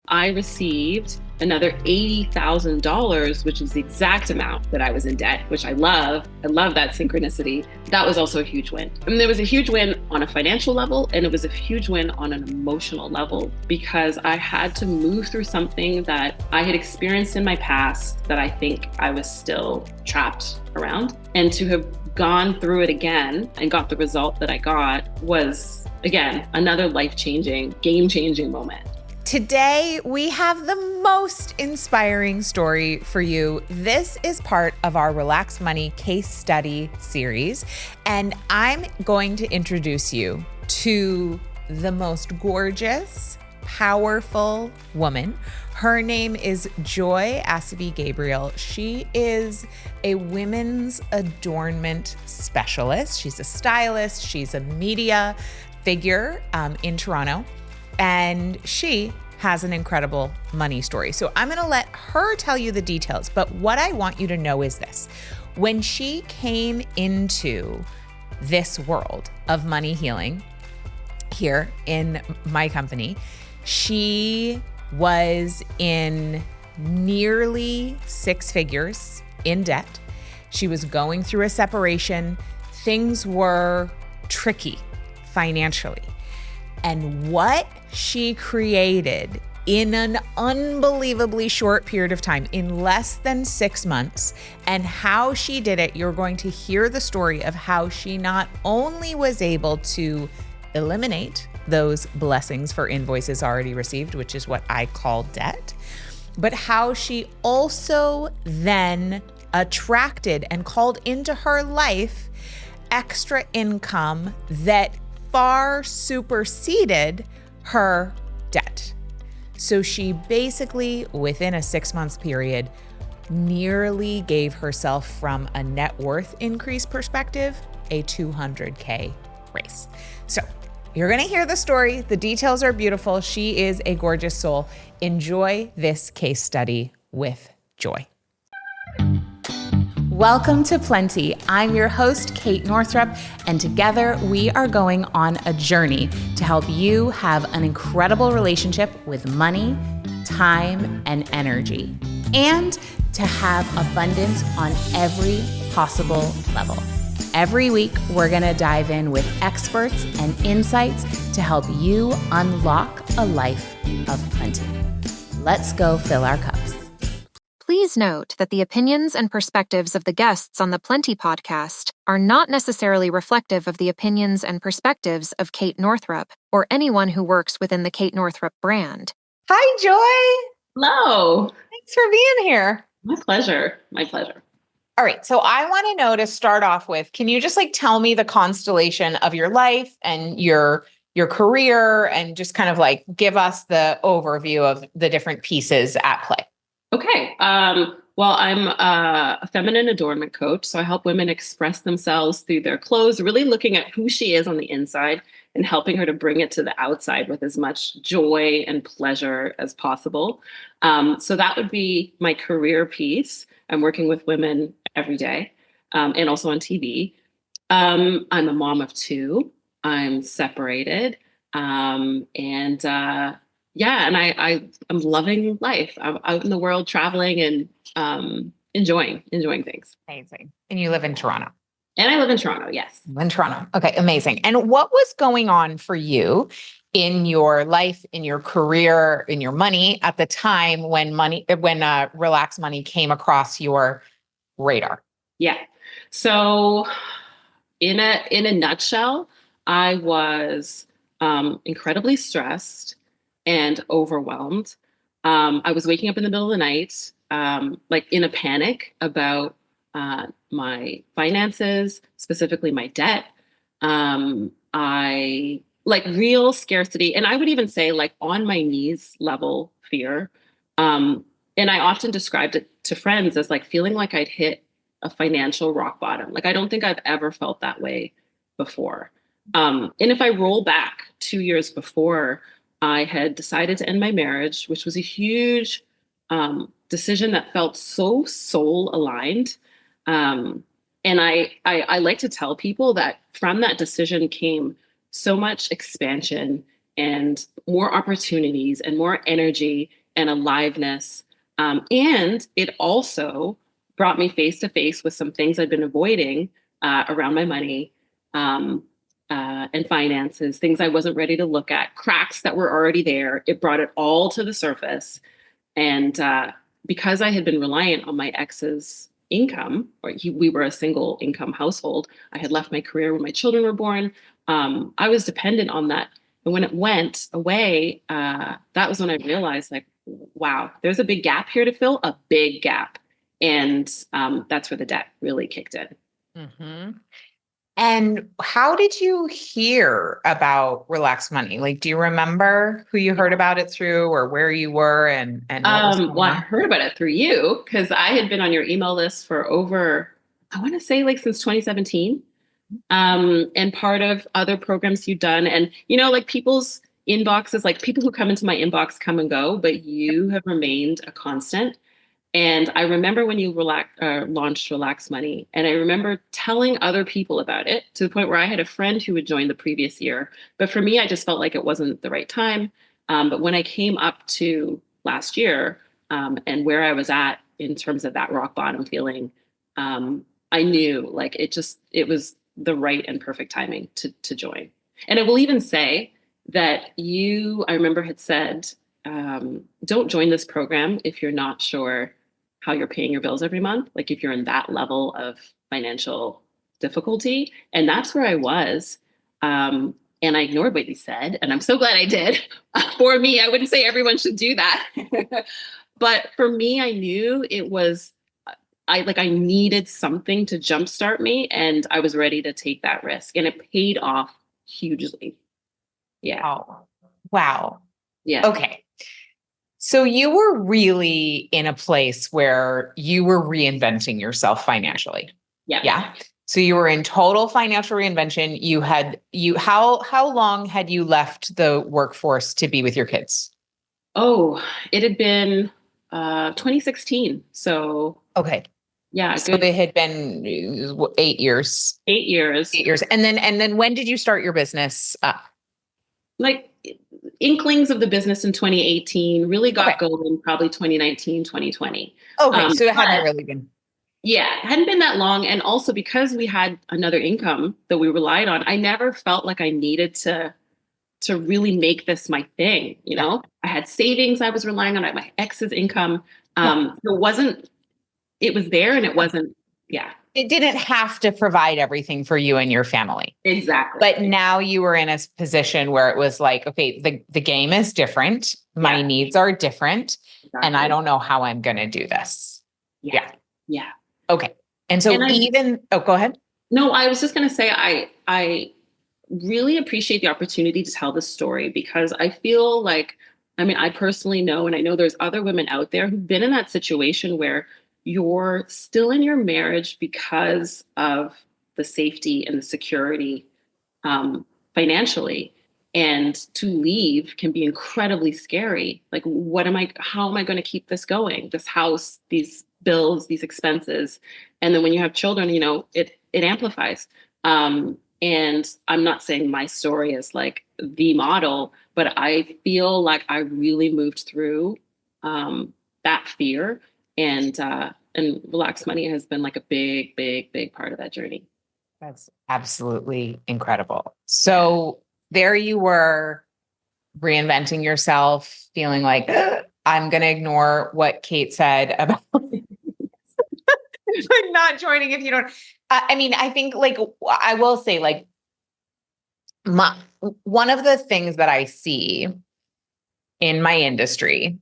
I received another $80,000, which was the exact amount that I was in debt, which I love. I love that synchronicity. That was also a huge win. I mean, there was a huge win on a financial level, and it was a huge win on an emotional level because I had to move through something that I had experienced in my past that I think I was still trapped around. And to have gone through it again and got the result that I got was, again, another life-changing, game-changing moment. Today, we have the most inspiring story for you. This is part of our Relax Money case study series, and I'm going to introduce you to the most gorgeous, powerful woman. Her name is Joy Asibey-Gabriel. She is a women's adornment specialist. She's a stylist. She's a media figure in Toronto. And she has an incredible money story. So I'm going to let her tell you the details. But what I want you to know is this. When she came into this world of money healing here in my company, she was in nearly six figures in debt. She was going through a separation. Things were tricky financially. And what she created in an unbelievably short period of time, in less than 6 months, and how she did it, you're going to hear the story of how she not only was able to eliminate those blessings for invoices already received, which is what I call debt, but how she also then attracted and called into her life extra income that far superseded her debt. So she basically, within a 6 month period, nearly gave herself, from a net worth increase perspective, a $200K raise. So you're going to hear the story. The details are beautiful. She is a gorgeous soul. Enjoy this case study with Joy. Welcome to Plenty. I'm your host, Kate Northrup, and together we are going on a journey to help you have an incredible relationship with money, time, and energy, and to have abundance on every possible level. Every week, we're going to dive in with experts and insights to help you unlock a life of plenty. Let's go fill our cups. Please note that the opinions and perspectives of the guests on the Plenty podcast are not necessarily reflective of the opinions and perspectives of Kate Northrup or anyone who works within the Kate Northrup brand. Hi, Joy. Hello. Thanks for being here. My pleasure. My pleasure. All right. So I want to know, to start off with, can you just tell me the constellation of your life and your career, and just kind of give us the overview of the different pieces at play? Okay. Well, I'm a feminine adornment coach, so I help women express themselves through their clothes, really looking at who she is on the inside and helping her to bring it to the outside with as much joy and pleasure as possible. So that would be my career piece. I'm working with women every day, and also on TV. I'm a mom of two. I'm separated. And I'm loving life. I'm out in the world traveling and enjoying things. Amazing. And you live in Toronto. And I live in Toronto, yes. In Toronto. Okay, amazing. And what was going on for you in your life, in your career, in your money at the time when Relax Money came across your radar? Yeah. So in a nutshell, I was incredibly stressed and overwhelmed. I was waking up in the middle of the night, in a panic about my finances, specifically my debt. I real scarcity. And I would even say on my knees level fear. And I often described it to friends as feeling like I'd hit a financial rock bottom. I don't think I've ever felt that way before. And if I roll back 2 years before, I had decided to end my marriage, which was a huge decision that felt so soul aligned. And I like to tell people that from that decision came so much expansion and more opportunities and more energy and aliveness. And it also brought me face to face with some things I'd been avoiding around my money and finances, things I wasn't ready to look at, cracks that were already there. It brought it all to the surface. And because I had been reliant on my ex's income, we were a single income household. I had left my career when my children were born. I was dependent on that. And when it went away, that was when I realized, like, wow, there's a big gap here to fill, a big gap. And that's where the debt really kicked in. Mm-hmm. And how did you hear about Relax Money? Like, do you remember who you heard about it through, or where you were and what was going Well, I on? heard about it through you because I had been on your email list for over, I want to say like since 2017. And part of other programs you've done. And, like people's inboxes, like people who come into my inbox come and go, but you have remained a constant. And I remember when you launched Relax Money, and I remember telling other people about it to the point where I had a friend who had joined the previous year. But for me, I just felt like it wasn't the right time. But when I came up to last year and where I was at in terms of that rock bottom feeling, I knew like it was the right and perfect timing to join. And I will even say that I remember had said, don't join this program if you're not sure how you're paying your bills every month. Like if you're in that level of financial difficulty. And that's where I was. And I ignored what you said. And I'm so glad I did. For me, I wouldn't say everyone should do that. But for me, I knew it was, I needed something to jumpstart me. And I was ready to take that risk. And it paid off hugely. Yeah. Oh, wow. Yeah. Okay. So you were really in a place where you were reinventing yourself financially. Yeah. Yeah. So you were in total financial reinvention. How long had you left the workforce to be with your kids? Oh, it had been 2016. So okay. Yeah. So it had been 8 years. 8 years. 8 years. And then when did you start your business up? Like inklings of the business in 2018, really got going probably 2019, 2020. Okay. So it hadn't really been. Yeah, it hadn't been that long. And also because we had another income that we relied on, I never felt like I needed to really make this my thing. I had savings I was relying on, I had my ex's income. It was there and it wasn't, yeah. It didn't have to provide everything for you and your family. Exactly. But now you were in a position where it was like, okay, the game is different. My needs are different. Exactly. And I don't know how I'm going to do this. Yeah. Okay. And so go ahead. No, I was just going to say, I really appreciate the opportunity to tell this story because I feel like, I personally know, and I know there's other women out there who've been in that situation where you're still in your marriage because of the safety and the security financially. And to leave can be incredibly scary. Like, how am I going to keep this going? This house, these bills, these expenses. And then when you have children, it amplifies. And I'm not saying my story is like the model, but I feel like I really moved through that fear. And Relax Money has been like a big, big, big part of that journey. That's absolutely incredible. So there you were reinventing yourself, feeling like I'm going to ignore what Kate said about not joining if you don't. I think like, I will say like one of the things that I see in my industry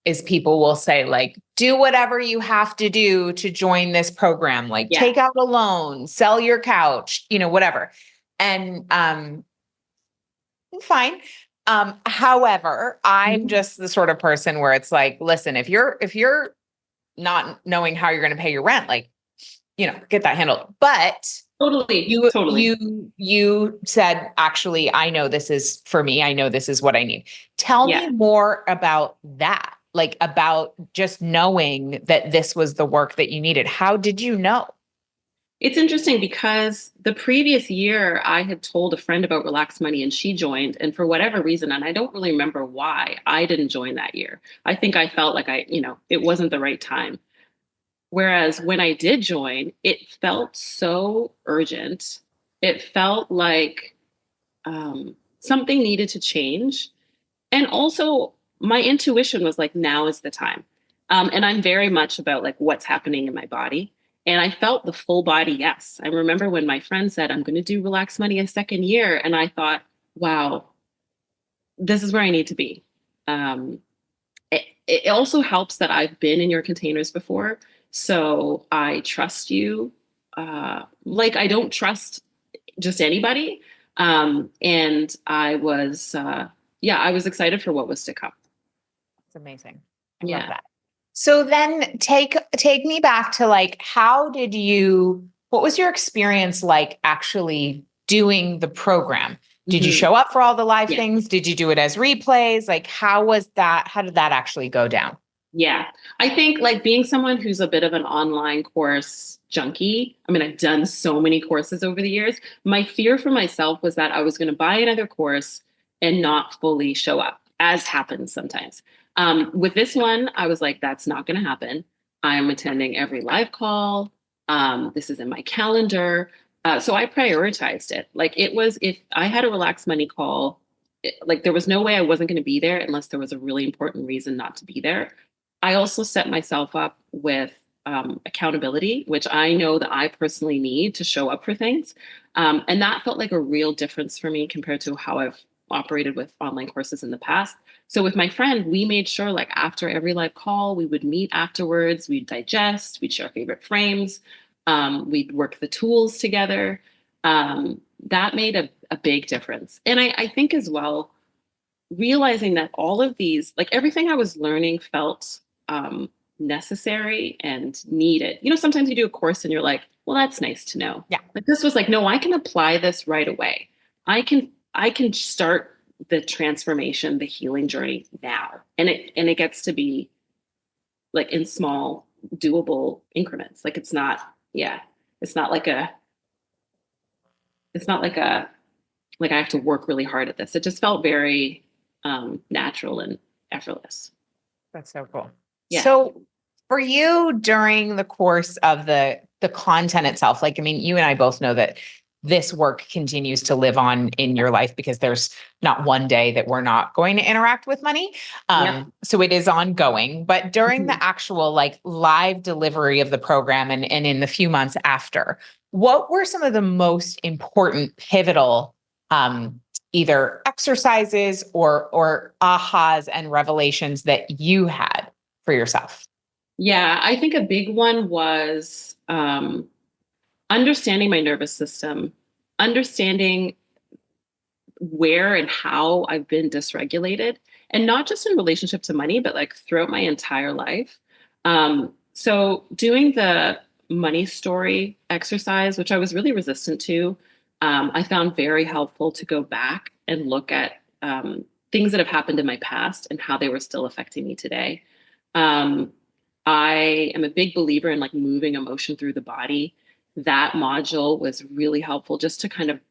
is people will say like, do whatever you have to do to join this program, like take out a loan, sell your couch, whatever. And fine. However, I'm just the sort of person where it's like, listen, if you're not knowing how you're going to pay your rent, like, get that handled. But totally, you said, actually, I know this is for me. I know this is what I need. Tell me more about that. Like about just knowing that this was the work that you needed. How did you know? It's interesting because the previous year I had told a friend about Relax Money and she joined. And for whatever reason, and I don't really remember why, I didn't join that year. I think I felt like it wasn't the right time. Whereas when I did join, it felt so urgent. It felt like something needed to change. And also, my intuition was like, now is the time. And I'm very much about like what's happening in my body. And I felt the full body yes. I remember when my friend said, I'm going to do Relax Money a second year. And I thought, wow, this is where I need to be. It also helps that I've been in your containers before. So I trust you. Like I don't trust just anybody. And I was, I was excited for what was to come. It's amazing. I love that. So then take me back to like, what was your experience like actually doing the program? Did you show up for all the live things? Did you do it as replays? Like, how was that? How did that actually go down? Yeah, I think like being someone who's a bit of an online course junkie. I mean, I've done so many courses over the years. My fear for myself was that I was going to buy another course and not fully show up, as happens sometimes. With this one, I was like, that's not going to happen. I'm attending every live call. This is in my calendar. So I prioritized it. Like it was, if I had a Relax Money call, like there was no way I wasn't going to be there unless there was a really important reason not to be there. I also set myself up with accountability, which I know that I personally need to show up for things. And that felt like a real difference for me compared to how I've operated with online courses in the past. So with my friend, we made sure like after every live call, we would meet afterwards, we'd digest, we'd share favorite frames, we'd work the tools together. That made a big difference. And I think as well, realizing that all of these, like everything I was learning felt necessary and needed. You know, sometimes you do a course and you're like, well, that's nice to know. Yeah. But this was like, no, I can apply this right away. I can start the transformation, the healing journey now. And it gets to be like in small, doable increments. Like it's not like I have to work really hard at this. It just felt very natural and effortless. That's so cool. Yeah. So for you during the course of the content itself, like, I mean, you and I both know that this work continues to live on in your life because there's not one day that we're not going to interact with money. So it is ongoing, but during the actual like live delivery of the program and in the few months after, what were some of the most important pivotal either exercises or ahas and revelations that you had for yourself? Yeah, I think a big one was understanding my nervous system, understanding where and how I've been dysregulated, and not just in relationship to money, but like throughout my entire life. So doing the money story exercise, which I was really resistant to, I found very helpful to go back and look at things that have happened in my past and how they were still affecting me today. I am a big believer in like moving emotion through the body. That module was really helpful just to kind of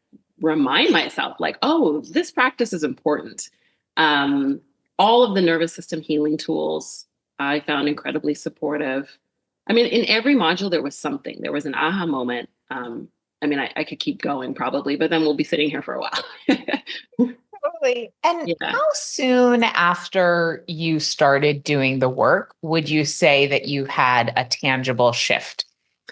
remind myself like, oh, this practice is important. All of the nervous system healing tools I found incredibly supportive. I mean, in every module, there was something. There was an aha moment. I mean, I could keep going probably, but then we'll be sitting here for a while. Totally. And how soon after you started doing the work would you say that you had a tangible shift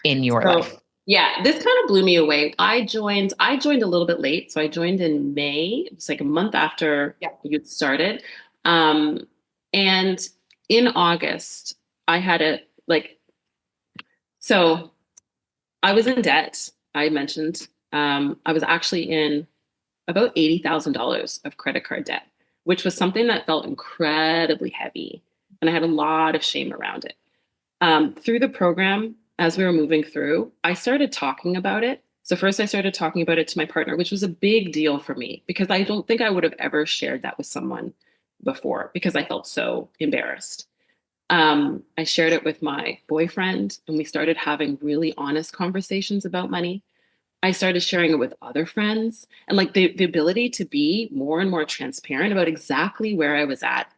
in your life? Yeah, this kind of blew me away. I joined a little bit late. So I joined in May. It was like a month after you'd started. And in August, I had so I was in debt. I mentioned, I was actually in about $80,000 of credit card debt, which was something that felt incredibly heavy. And I had a lot of shame around it. Through the program, as we were moving through, I started talking about it. So first I started talking about it to my partner, which was a big deal for me because I don't think I would have ever shared that with someone before because I felt so embarrassed. I shared it with my boyfriend, and we started having really honest conversations about money. I started sharing it with other friends, and like the ability to be more and more transparent about exactly where I was at.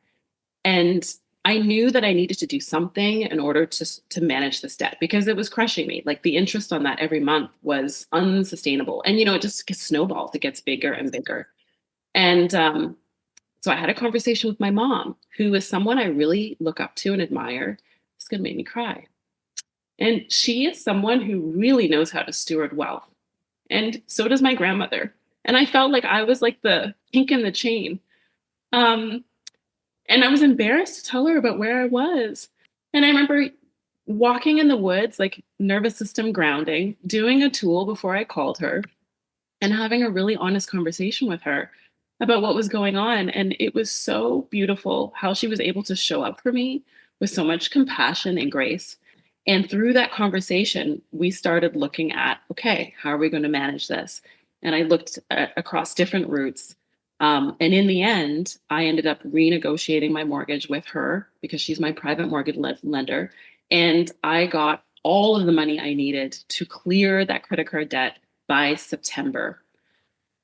And I knew that I needed to do something in order to manage this debt because it was crushing me. Like the interest on that every month was unsustainable. And it just gets snowballs. It gets bigger and bigger. And so I had a conversation with my mom, who is someone I really look up to and admire. It's going to make me cry. And she is someone who really knows how to steward wealth. And so does my grandmother. And I felt like I was like the kink in the chain. Um, and I was embarrassed to tell her about where I was. And I remember walking in the woods, like nervous system grounding, doing a tool before I called her, and having a really honest conversation with her about what was going on. And it was so beautiful how she was able to show up for me with so much compassion and grace. And through that conversation, we started looking at, okay, how are we going to manage this? And I looked across different routes. And in the end, I ended up renegotiating my mortgage with her because she's my private mortgage lender. And I got all of the money I needed to clear that credit card debt by September.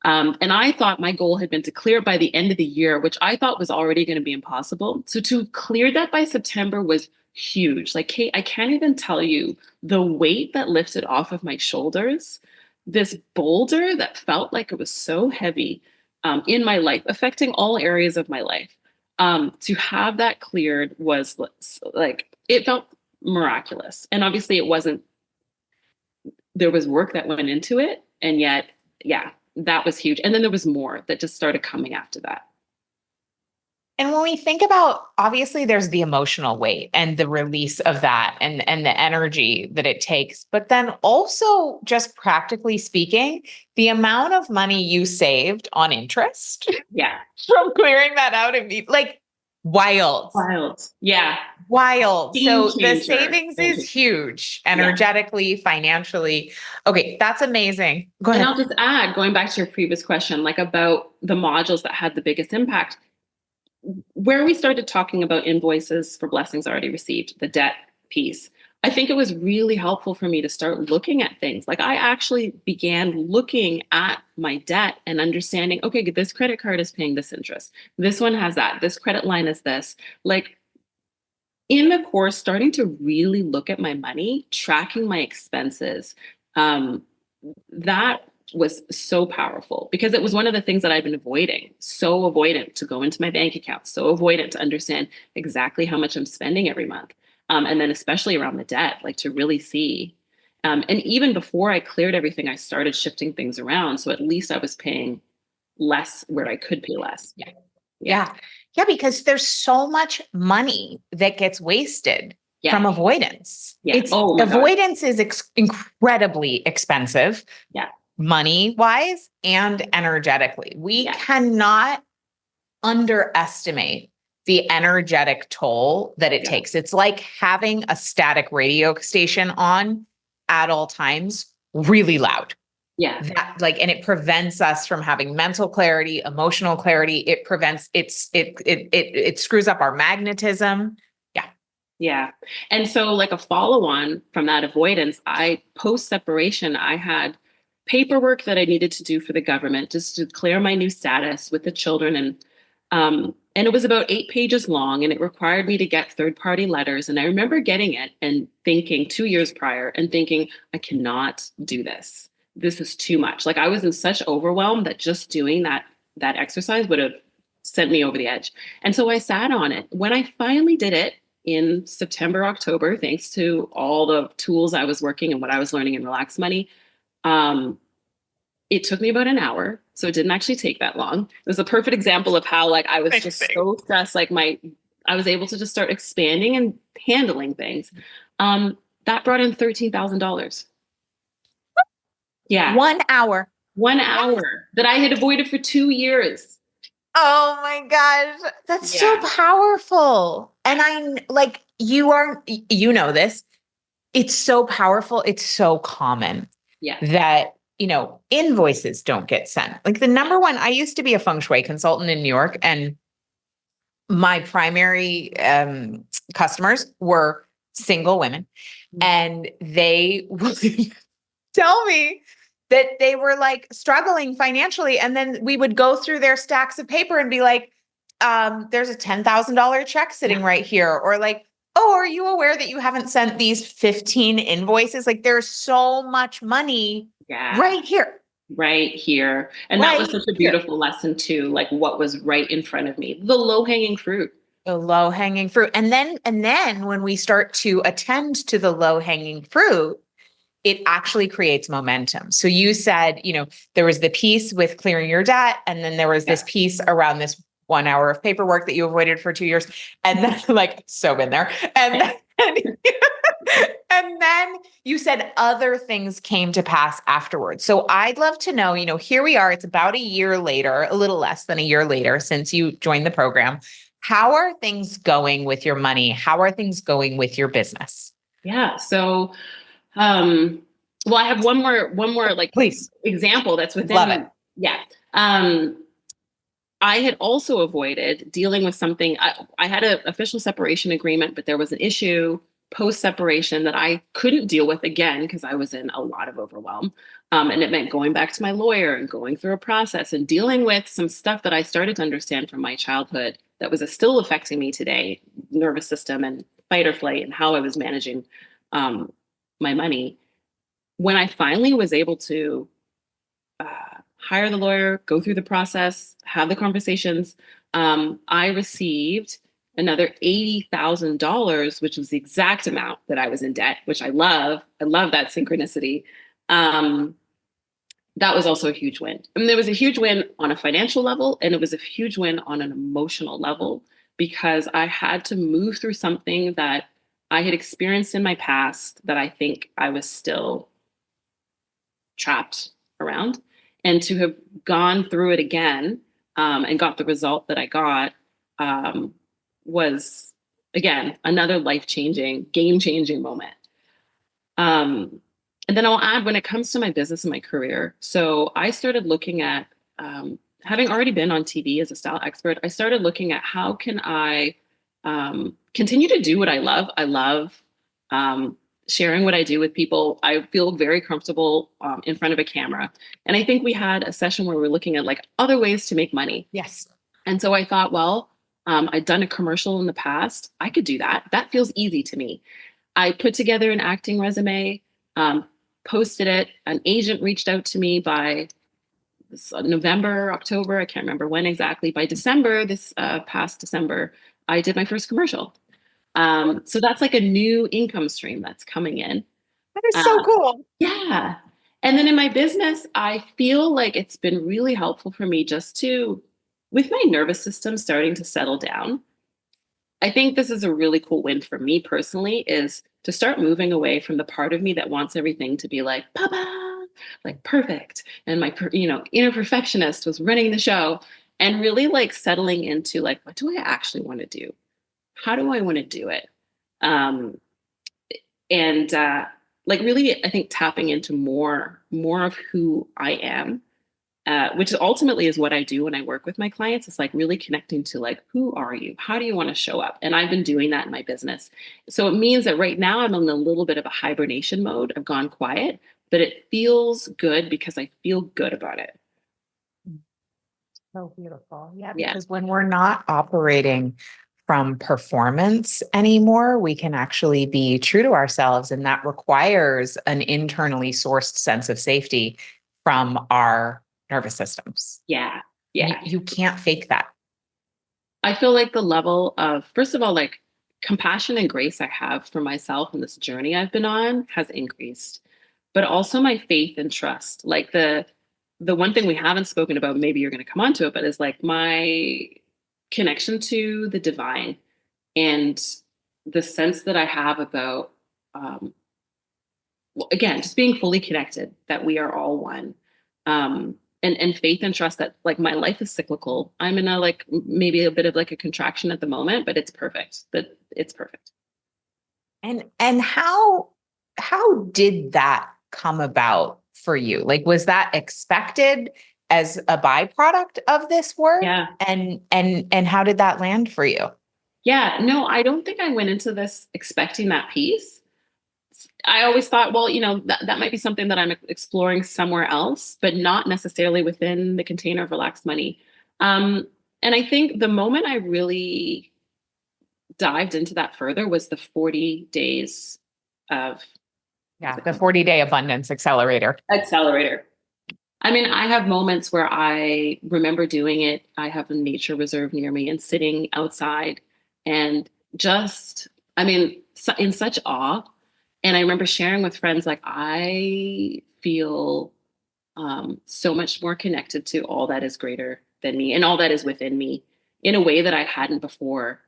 And I thought my goal had been to clear it by the end of the year, which I thought was already going to be impossible. So to clear that by September was huge. Like, Kate, I can't even tell you the weight that lifted off of my shoulders, this boulder that felt like it was so heavy in my life, affecting all areas of my life. To have that cleared was like, it felt miraculous. And obviously it wasn't, there was work that went into it. And yet, yeah, that was huge. And then there was more that just started coming after that. And when we think about, obviously there's the emotional weight and the release of that and the energy that it takes, but then also just practically speaking, the amount of money you saved on interest Yeah. from clearing that out and like wild. Yeah. Wild. Game So the changer. savings is huge, energetically, financially. Okay. That's amazing. Go ahead. And I'll just add, going back to your previous question, like about the modules that had the biggest impact, where we started talking about invoices for blessings already received, the debt piece, I think it was really helpful for me to start looking at things. Like I actually began looking at my debt and understanding, okay, this credit card is paying this interest. This one has that. This credit line is this. Like in the course, starting to really look at my money, tracking my expenses, that was so powerful because it was one of the things that I've been avoiding. So avoidant to go into my bank account, so avoidant to understand exactly how much I'm spending every month. And then especially around the debt, like to really see. And even before I cleared everything, I started shifting things around. So at least I was paying less where I could pay less. Yeah. Because there's so much money that gets wasted from avoidance. Yeah. Avoidance is incredibly expensive. Yeah. Money-wise and energetically. We cannot underestimate the energetic toll that it takes. It's like having a static radio station on at all times, really loud. Yeah. And it prevents us from having mental clarity, emotional clarity. It prevents it screws up our magnetism. Yeah. And so like a follow-on from that avoidance, post-separation, I had paperwork that I needed to do for the government just to clear my new status with the children. And it was about 8 pages long and it required me to get third-party letters. And I remember getting it and thinking 2 years prior and thinking, I cannot do this. This is too much. Like I was in such overwhelm that just doing that exercise would have sent me over the edge. And so I sat on it. When I finally did it in September, October, thanks to all the tools I was working and what I was learning in Relax Money, it took me about an hour. So it didn't actually take that long. It was a perfect example of how like I was just so stressed. Like I was able to just start expanding and handling things. That brought in $13,000. Yeah. 1 hour. 1 hour that I had avoided for 2 years. Oh my gosh. That's so powerful. And you know this. It's so powerful. It's so common that, invoices don't get sent. Like the number one, I used to be a feng shui consultant in New York, and my primary customers were single women, and they would tell me that they were like struggling financially. And then we would go through their stacks of paper and be like, there's a $10,000 check sitting right here. Or like, oh, are you aware that you haven't sent these 15 invoices? Like there's so much money right here. Right here. And that was such a beautiful lesson too, like what was right in front of me, the low-hanging fruit. The low-hanging fruit. And then when we start to attend to the low-hanging fruit, it actually creates momentum. So you said, there was the piece with clearing your debt, and then there was this piece around this 1 hour of paperwork that you avoided for 2 years. And then so been there. And then you said other things came to pass afterwards. So I'd love to know, here we are, it's about a year later, a little less than a year later since you joined the program. How are things going with your money? How are things going with your business? Yeah. So, well, I have one more like please example that's within. Love it. Yeah. I had also avoided dealing with something. I had an official separation agreement, but there was an issue post-separation that I couldn't deal with again because I was in a lot of overwhelm. And it meant going back to my lawyer and going through a process and dealing with some stuff that I started to understand from my childhood that was still affecting me today, nervous system and fight or flight and how I was managing my money. When I finally was able to hire the lawyer, go through the process, have the conversations, I received another $80,000, which was the exact amount that I was in debt, which I love. I love that synchronicity. That was also a huge win. I mean, there was a huge win on a financial level, and it was a huge win on an emotional level because I had to move through something that I had experienced in my past that I think I was still trapped around. And to have gone through it again and got the result that I got was, again, another life-changing, game-changing moment. And then I'll add, when it comes to my business and my career, so I started looking at, having already been on TV as a style expert, I started looking at how can I continue to do what I love. I love sharing what I do with people. I feel very comfortable in front of a camera. And I think we had a session where we were looking at like other ways to make money. Yes. And so I thought, well, I'd done a commercial in the past. I could do that. That feels easy to me. I put together an acting resume, posted it. An agent reached out to me by November, October. I can't remember when exactly. By December, this past December, I did my first commercial. So that's like a new income stream that's coming in. That is so cool. Yeah. And then in my business, I feel like it's been really helpful for me just to, with my nervous system starting to settle down, I think this is a really cool win for me personally, is to start moving away from the part of me that wants everything to be like, Papa, like perfect. And my, inner perfectionist was running the show, and really like settling into like, what do I actually want to do? How do I want to do it? Like really, I think tapping into more of who I am, which ultimately is what I do when I work with my clients. It's like really connecting to like, who are you? How do you want to show up? And I've been doing that in my business. So it means that right now I'm in a little bit of a hibernation mode. I've gone quiet, but it feels good because I feel good about it. So beautiful. Yeah. Because when we're not operating from performance anymore, we can actually be true to ourselves. And that requires an internally sourced sense of safety from our nervous systems. Yeah. You can't fake that. I feel like the level of, first of all, like compassion and grace I have for myself and this journey I've been on has increased, but also my faith and trust. Like the one thing we haven't spoken about, maybe you're going to come onto it, but is like my connection to the divine and the sense that I have about, again, just being fully connected, that we are all one. And faith and trust that like my life is cyclical. I'm in a like maybe a bit of like a contraction at the moment, but it's perfect. But it's perfect. And how did that come about for you? Like, was that expected as a byproduct of this work? Yeah. And how did that land for you? Yeah, no, I don't think I went into this expecting that piece. I always thought, well, that might be something that I'm exploring somewhere else, but not necessarily within the container of relaxed money. Um, and I think the moment I really dived into that further was the 40 days of Yeah, the 40-day abundance accelerator. accelerator. I mean, I have moments where I remember doing it. I have a nature reserve near me and sitting outside and just, I mean, in such awe. And I remember sharing with friends, like, I feel so much more connected to all that is greater than me and all that is within me in a way that I hadn't before.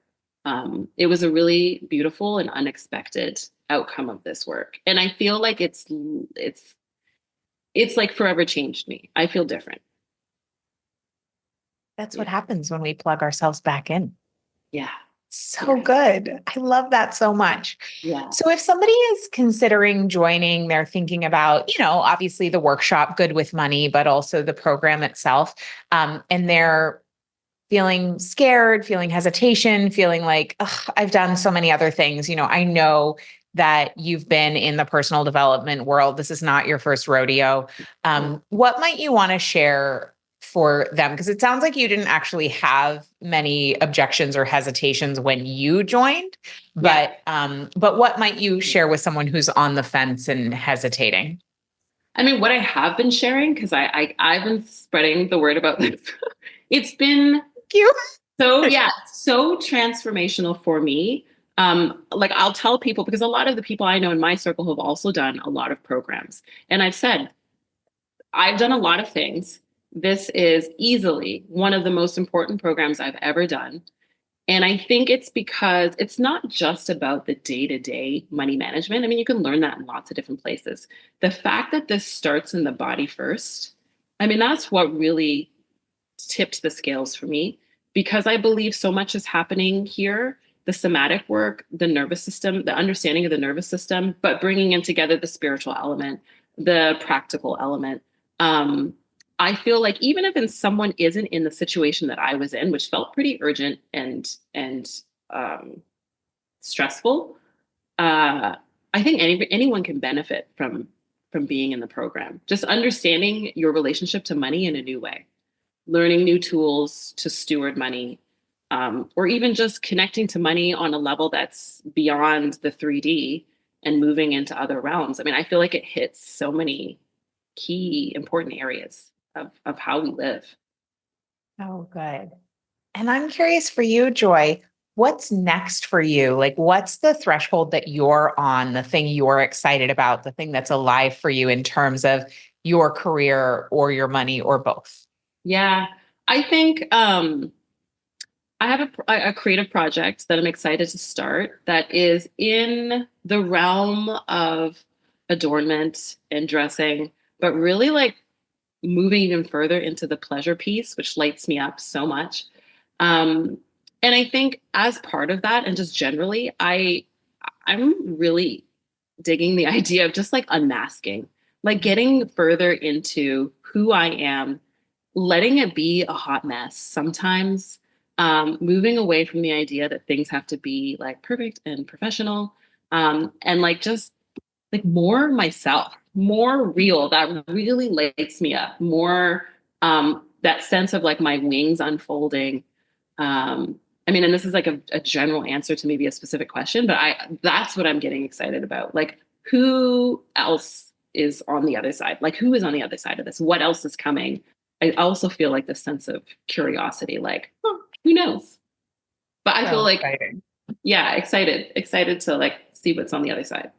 It was a really beautiful and unexpected outcome of this work. And I feel like it's like forever changed me. I feel different. That's Yeah. what happens when we plug ourselves back in. Yeah. So Yeah. good. I love that so much. Yeah. So if somebody is considering joining, they're thinking about, obviously the workshop, Good with Money, but also the program itself. And they're feeling scared, feeling hesitation, feeling like, "Ugh, I've done so many other things." I know that you've been in the personal development world. This is not your first rodeo. What might you want to share for them? Because it sounds like you didn't actually have many objections or hesitations when you joined, but what might you share with someone who's on the fence and hesitating? I mean, what I have been sharing, because I've been spreading the word about this. It's been You. so transformational for me. Like, I'll tell people, because a lot of the people I know in my circle have also done a lot of programs. And I've said, I've done a lot of things. This is easily one of the most important programs I've ever done. And I think it's because it's not just about the day-to-day money management. I mean, you can learn that in lots of different places. The fact that this starts in the body first, I mean, that's what really tipped the scales for me, because I believe so much is happening here. The somatic work, the nervous system, the understanding of the nervous system, but bringing in together the spiritual element, the practical element. I feel like even if someone isn't in the situation that I was in, which felt pretty urgent and stressful, I think anyone can benefit from being in the program. Just understanding your relationship to money in a new way, learning new tools to steward money, or even just connecting to money on a level that's beyond the 3D and moving into other realms. I mean, I feel like it hits so many key important areas of how we live. Oh, good. And I'm curious for you, Joy, what's next for you? Like, what's the threshold that you're on, the thing you're excited about, the thing that's alive for you in terms of your career or your money or both? Yeah, I think I have a creative project that I'm excited to start that is in the realm of adornment and dressing, but really like moving even further into the pleasure piece, which lights me up so much. Um, and I think as part of that, and just generally, I'm really digging the idea of just like unmasking, like getting further into who I am, letting it be a hot mess sometimes, moving away from the idea that things have to be like perfect and professional, and like just like more myself, more real. That really lights me up. More that sense of like my wings unfolding. I mean, and this is like a general answer to maybe a specific question, but that's what I'm getting excited about. Like, who else is on the other side? Like, who is on the other side of this? What else is coming? I also feel like this sense of curiosity, like, oh, who knows? But I feel So like, exciting. yeah, excited to like see what's on the other side.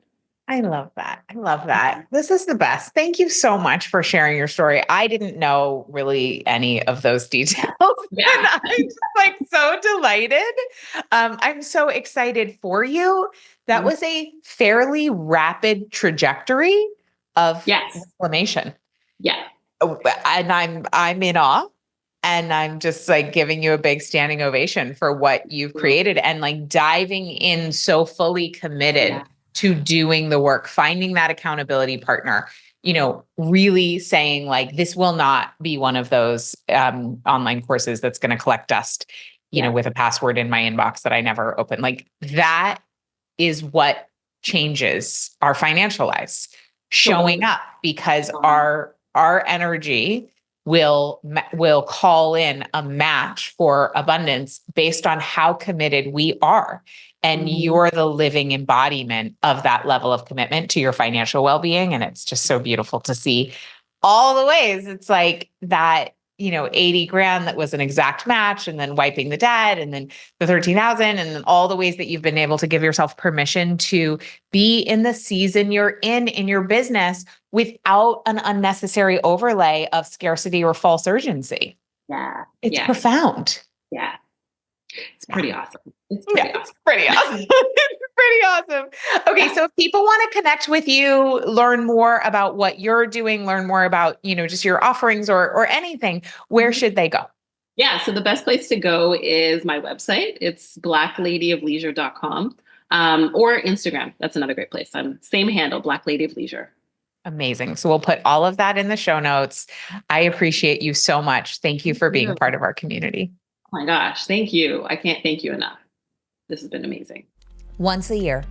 I love that. I love that. This is the best. Thank you so much for sharing your story. I didn't know really any of those details. Yeah. And I'm just like so delighted. I'm so excited for you. That was a fairly rapid trajectory of Yes. inflammation. Yeah. And I'm in awe. And I'm just like giving you a big standing ovation for what you've created and like diving in so fully committed to doing the work, finding that accountability partner, really saying like, this will not be one of those online courses that's going to collect dust. with a password in my inbox that I never open. Like that is what changes our financial lives, showing up, because our energy will call in a match for abundance based on how committed we are. And you're the living embodiment of that level of commitment to your financial well-being. And it's just so beautiful to see all the ways. It's like that, 80 grand that was an exact match, and then wiping the debt, and then the 13,000, and then all the ways that you've been able to give yourself permission to be in the season you're in your business without an unnecessary overlay of scarcity or false urgency. Yeah. It's profound. Yeah. It's pretty awesome. It's pretty awesome. It's pretty awesome. Okay. So if people want to connect with you, learn more about what you're doing, learn more about, just your offerings or anything, where should they go? Yeah. So the best place to go is my website. It's blackladyofleisure.com, or Instagram. That's another great place. Same handle, Black Lady of Leisure. Amazing. So we'll put all of that in the show notes. I appreciate you so much. Thank you for being a part of our community. Oh my gosh. Thank you. I can't thank you enough. This has been amazing. Once a year,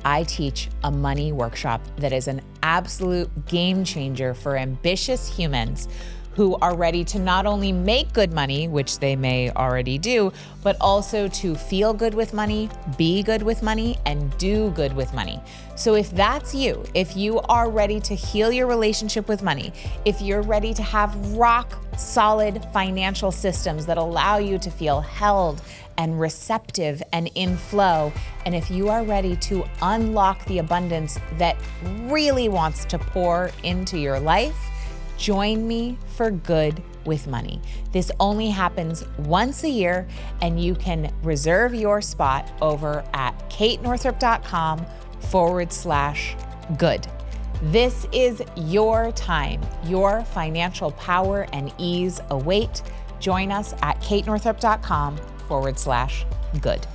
I teach a money workshop that is an absolute game changer for ambitious humans who are ready to not only make good money, which they may already do, but also to feel good with money, be good with money, and do good with money. So if that's you, if you are ready to heal your relationship with money, if you're ready to have rock solid financial systems that allow you to feel held and receptive and in flow, and if you are ready to unlock the abundance that really wants to pour into your life, join me for Good with Money. This only happens once a year, and you can reserve your spot over at katenorthrup.com/good. This is your time. Your financial power and ease await. Join us at katenorthrup.com/good.